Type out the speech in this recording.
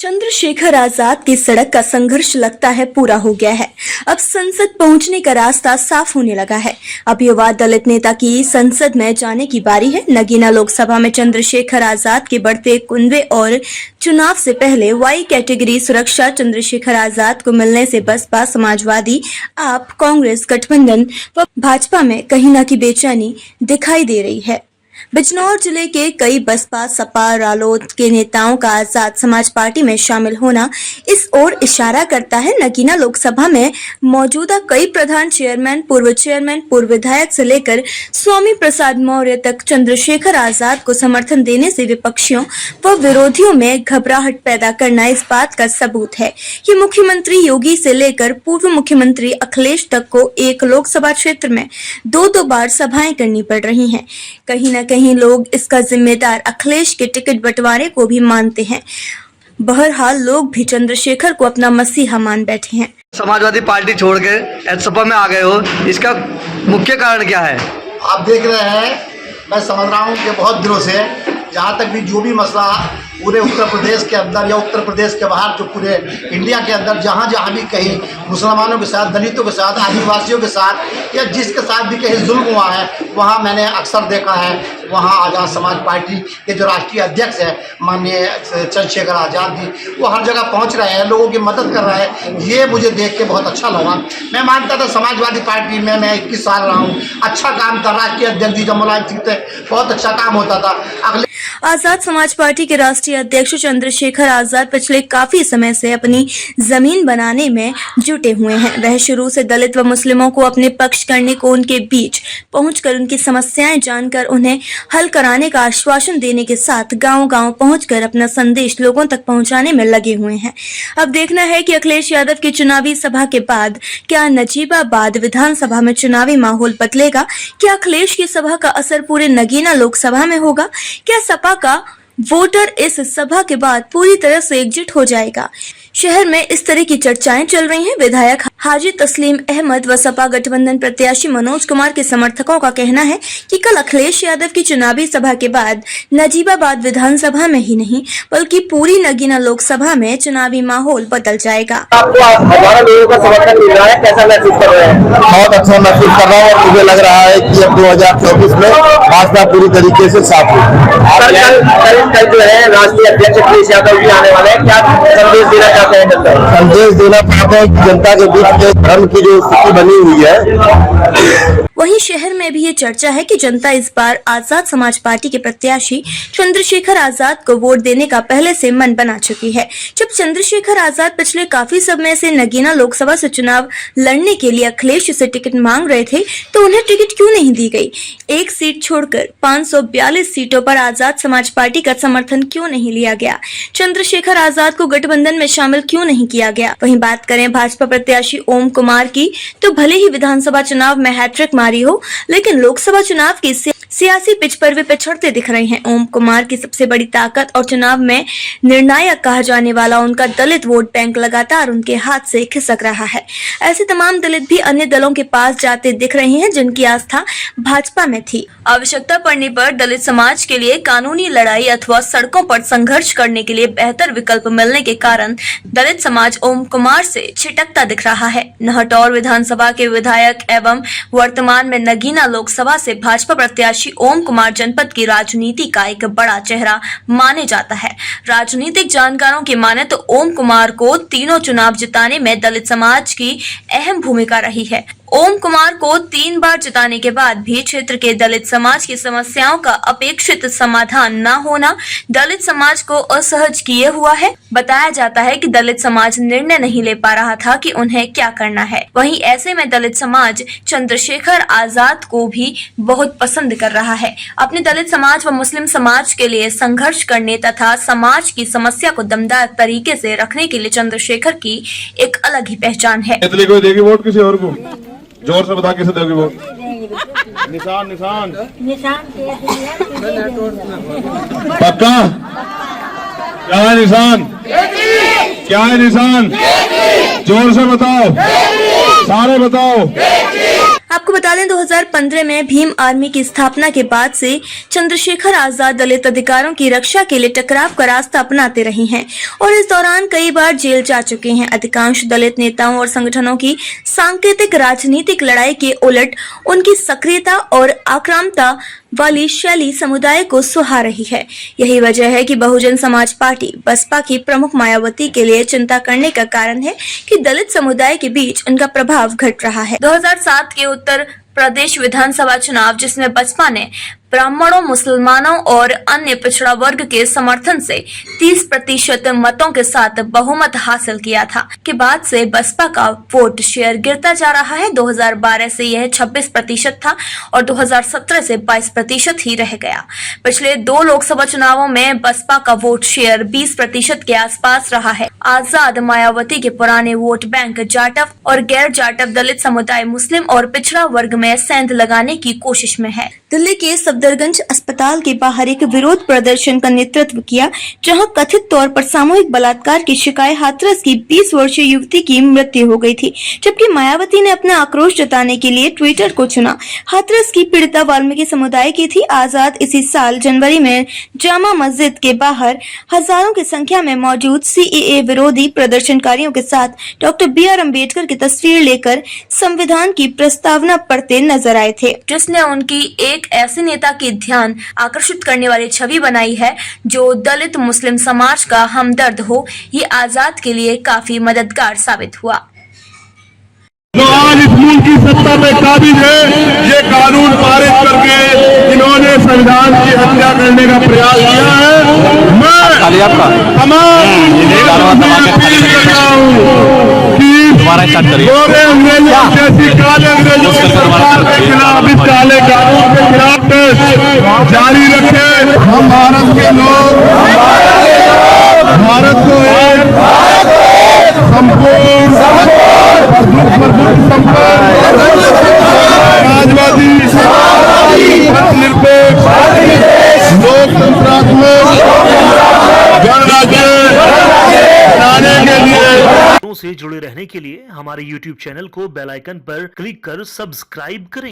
चंद्रशेखर आजाद की सड़क का संघर्ष लगता है पूरा हो गया है। अब संसद पहुंचने का रास्ता साफ होने लगा है। अब युवा दलित नेता की संसद में जाने की बारी है। नगीना लोकसभा में चंद्रशेखर आजाद के बढ़ते कुनबे और चुनाव से पहले वाई कैटेगरी सुरक्षा चंद्रशेखर आजाद को मिलने से बसपा, समाजवादी, आप, कांग्रेस गठबंधन व भाजपा में कहीं न की बेचैनी दिखाई दे रही है। बिजनौर जिले के कई बसपा, सपा, रालोद के नेताओं का आजाद समाज पार्टी में शामिल होना इस ओर इशारा करता है। नगीना लोकसभा में मौजूदा कई प्रधान चेयरमैन, पूर्व विधायक से लेकर स्वामी प्रसाद मौर्य तक चंद्रशेखर आजाद को समर्थन देने से विपक्षियों व विरोधियों में घबराहट पैदा करना इस बात का सबूत है कि मुख्यमंत्री योगी से लेकर पूर्व मुख्यमंत्री अखिलेश तक को एक लोकसभा क्षेत्र में दो बार सभाएं करनी पड़ रही हैं। कहीं न कहीं लोग इसका जिम्मेदार अखिलेश के टिकट बंटवारे को भी मानते हैं। बहरहाल लोग भी चंद्रशेखर को अपना मसीहा मान बैठे हैं। समाजवादी पार्टी छोड़ के एसपा में आ गए हो, इसका मुख्य कारण क्या है? आप देख रहे हैं, मैं समझ रहा हूँ कि बहुत दिनों से जहाँ तक भी जो भी मसला पूरे उत्तर प्रदेश के अंदर या उत्तर प्रदेश के बाहर, जो पूरे इंडिया के अंदर जहाँ भी कहीं मुसलमानों के साथ, दलितों के साथ, आदिवासियों के साथ या जिसके साथ भी कहीं जुल्म हुआ है, वहाँ मैंने अक्सर देखा है वहाँ आज़ाद समाज पार्टी के जो राष्ट्रीय अध्यक्ष है माननीय चंद्रशेखर आज़ाद जी, वो हर जगह पहुँच रहे हैं, लोगों की मदद कर रहे हैं। ये मुझे देख के बहुत अच्छा लगा। मैं मानता था समाजवादी पार्टी में मैं 21 साल रहा हूँ, अच्छा काम था। राष्ट्रीय अध्यक्ष जी जब मुलायम सिंह थे, बहुत अच्छा काम होता था। आजाद समाज पार्टी के राष्ट्रीय अध्यक्ष चंद्रशेखर आजाद पिछले काफी समय से अपनी जमीन बनाने में जुटे हुए हैं। वह शुरू से दलित व मुस्लिमों को अपने पक्ष करने को, उनके बीच पहुंचकर उनकी समस्याएं जानकर उन्हें हल कराने का आश्वासन देने के साथ गांव-गांव पहुंचकर अपना संदेश लोगों तक पहुंचाने में लगे हुए हैं। अब देखना है कि अखिलेश यादव की चुनावी सभा के बाद क्या नजीबाबाद विधानसभा में चुनावी माहौल बदलेगा? क्या अखिलेश की सभा का असर पूरे नगीना लोकसभा में होगा? क्या सपा का वोटर इस सभा के बाद पूरी तरह से एकजुट हो जाएगा? शहर में इस तरह की चर्चाएं चल रही हैं। विधायक हाजी तस्लीम अहमद व सपा गठबंधन प्रत्याशी मनोज कुमार के समर्थकों का कहना है कि कल अखिलेश यादव की चुनावी सभा के बाद नजीबाबाद विधानसभा में ही नहीं बल्कि पूरी नगीना लोकसभा में चुनावी माहौल बदल जाएगा। आपको हजारों लोगों का समर्थन मिल रहा है, कैसा महसूस कर रहे हैं? बहुत अच्छा महसूस कर रहा हूँ और मुझे लग रहा है कि अब 2024 में भाजपा पूरी तरीके से साफ होगी। कल जो है राष्ट्रीय अध्यक्ष अखिलेश यादव जी आने वाले हैं, क्या संदेश देना चाहते हैं? संदेश देना चाहते हैं कि जनता के बीच में धर्म की जो स्थिति बनी हुई है। वहीं शहर में भी ये चर्चा है कि जनता इस बार आजाद समाज पार्टी के प्रत्याशी चंद्रशेखर आजाद को वोट देने का पहले से मन बना चुकी है। जब चंद्रशेखर आजाद पिछले काफी समय से नगीना लोकसभा से चुनाव लड़ने के लिए अखिलेश से टिकट मांग रहे थे तो उन्हें टिकट क्यों नहीं दी गई? एक सीट छोड़कर 542 सीटों पर आजाद समाज पार्टी का समर्थन क्यों नहीं लिया गया? चंद्रशेखर आजाद को गठबंधन में शामिल क्यों नहीं किया गया? वहीं बात करें भाजपा प्रत्याशी ओम कुमार की, तो भले ही विधानसभा चुनाव में हैट्रिक मारी हो, लेकिन लोकसभा चुनाव की सियासी पिच पर वे पिछड़ते दिख रहे हैं। ओम कुमार की सबसे बड़ी ताकत और चुनाव में निर्णायक कहा जाने वाला उनका दलित वोट बैंक लगातार उनके हाथ से खिसक रहा है। ऐसे तमाम दलित भी अन्य दलों के पास जाते दिख रहे हैं जिनकी आस्था भाजपा में थी। आवश्यकता पड़ने पर दलित समाज के लिए कानूनी लड़ाई अथवा सड़कों पर संघर्ष करने के लिए बेहतर विकल्प मिलने के कारण दलित समाज ओम कुमार से छिटकता दिख रहा है। नहटौर विधानसभा के विधायक एवं वर्तमान में नगीना लोकसभा से भाजपा प्रत्याशी ओम कुमार जनपद की राजनीति का एक बड़ा चेहरा माने जाता है। राजनीतिक जानकारों की माने तो ओम कुमार को तीनों चुनाव जिताने में दलित समाज की अहम भूमिका रही है। ओम कुमार को 3 बार जिताने के बाद भी क्षेत्र के दलित समाज की समस्याओं का अपेक्षित समाधान न होना दलित समाज को असहज किए हुआ है। बताया जाता है कि दलित समाज निर्णय नहीं ले पा रहा था कि उन्हें क्या करना है। वहीं ऐसे में दलित समाज चंद्रशेखर आजाद को भी बहुत पसंद कर रहा है। अपने दलित समाज व मुस्लिम समाज के लिए संघर्ष करने तथा समाज की समस्या को दमदार तरीके से रखने के लिए चंद्रशेखर की एक अलग ही पहचान है। कोई देगी वोट किसी और को? जोर से बता किसे दोगे वोट? निशान पक्का? क्या है निशान? क्या है निशान? जोर से बताओ, सारे बताओ। आपको बता दें 2015 में भीम आर्मी की स्थापना के बाद से चंद्रशेखर आजाद दलित अधिकारों की रक्षा के लिए टकराव का रास्ता अपनाते रहे हैं और इस दौरान कई बार जेल जा चुके हैं। अधिकांश दलित नेताओं और संगठनों की सांकेतिक राजनीतिक लड़ाई के उलट उनकी सक्रियता और आक्रामकता वाली शैली समुदाय को सुहा रही है। यही वजह है कि बहुजन समाज पार्टी बसपा की प्रमुख मायावती के लिए चिंता करने का कारण है कि दलित समुदाय के बीच उनका प्रभाव घट रहा है। 2007 के उत्तर प्रदेश विधानसभा चुनाव, जिसमें बसपा ने ब्राह्मणों, मुसलमानों और अन्य पिछड़ा वर्ग के समर्थन से 30% मतों के साथ बहुमत हासिल किया था, के बाद से बसपा का वोट शेयर गिरता जा रहा है। 2012 से यह 26% था और 2017 से 22% ही रह गया। पिछले 2 लोकसभा चुनावों में बसपा का वोट शेयर 20% के आसपास रहा है। आजाद मायावती के पुराने वोट बैंक जाटव और गैर जाटव दलित समुदाय, मुस्लिम और पिछड़ा वर्ग में सेंध लगाने की कोशिश में है। दिल्ली के सफदरगंज अस्पताल के बाहर एक विरोध प्रदर्शन का नेतृत्व किया, जहां कथित तौर पर सामूहिक बलात्कार की शिकायत हाथरस की 20 वर्षीय युवती की मृत्यु हो गई थी, जबकि मायावती ने अपना आक्रोश जताने के लिए ट्विटर को चुना। हाथरस की पीड़िता वाल्मीकि समुदाय की थी। आजाद इसी साल जनवरी में जामा मस्जिद के बाहर हजारों की संख्या में मौजूद CAA विरोधी प्रदर्शनकारियों के साथ डॉक्टर BR अम्बेडकर की तस्वीर लेकर संविधान की प्रस्तावना पढ़ते नजर आए थे, जिसने उनकी एक ऐसे नेता की ध्यान आकर्षित करने वाली छवि बनाई है जो दलित मुस्लिम समाज का हमदर्द हो। ये आजाद के लिए काफी मददगार साबित हुआ। जो आज इस मुल्क की सत्ता में काबिज है, ये कानून पारित करके इन्होंने संविधान की हत्या करने का प्रयास किया है। मैं तमाम अपील कर रहा हूँ कि गोरे अंग्रेजों जैसी काले अंग्रेजों की सरकार के खिलाफ, इस काले कानून के खिलाफ जारी रखे। हम भारत के लोग भारत को एक संपूर्ण समाजवादी, धर्मनिरपेक्ष, लोकतंत्रात्मक गणराज्य बनाने के लिए से जुड़े रहने के लिए हमारे YouTube चैनल को बेल आइकन पर क्लिक कर सब्सक्राइब करें।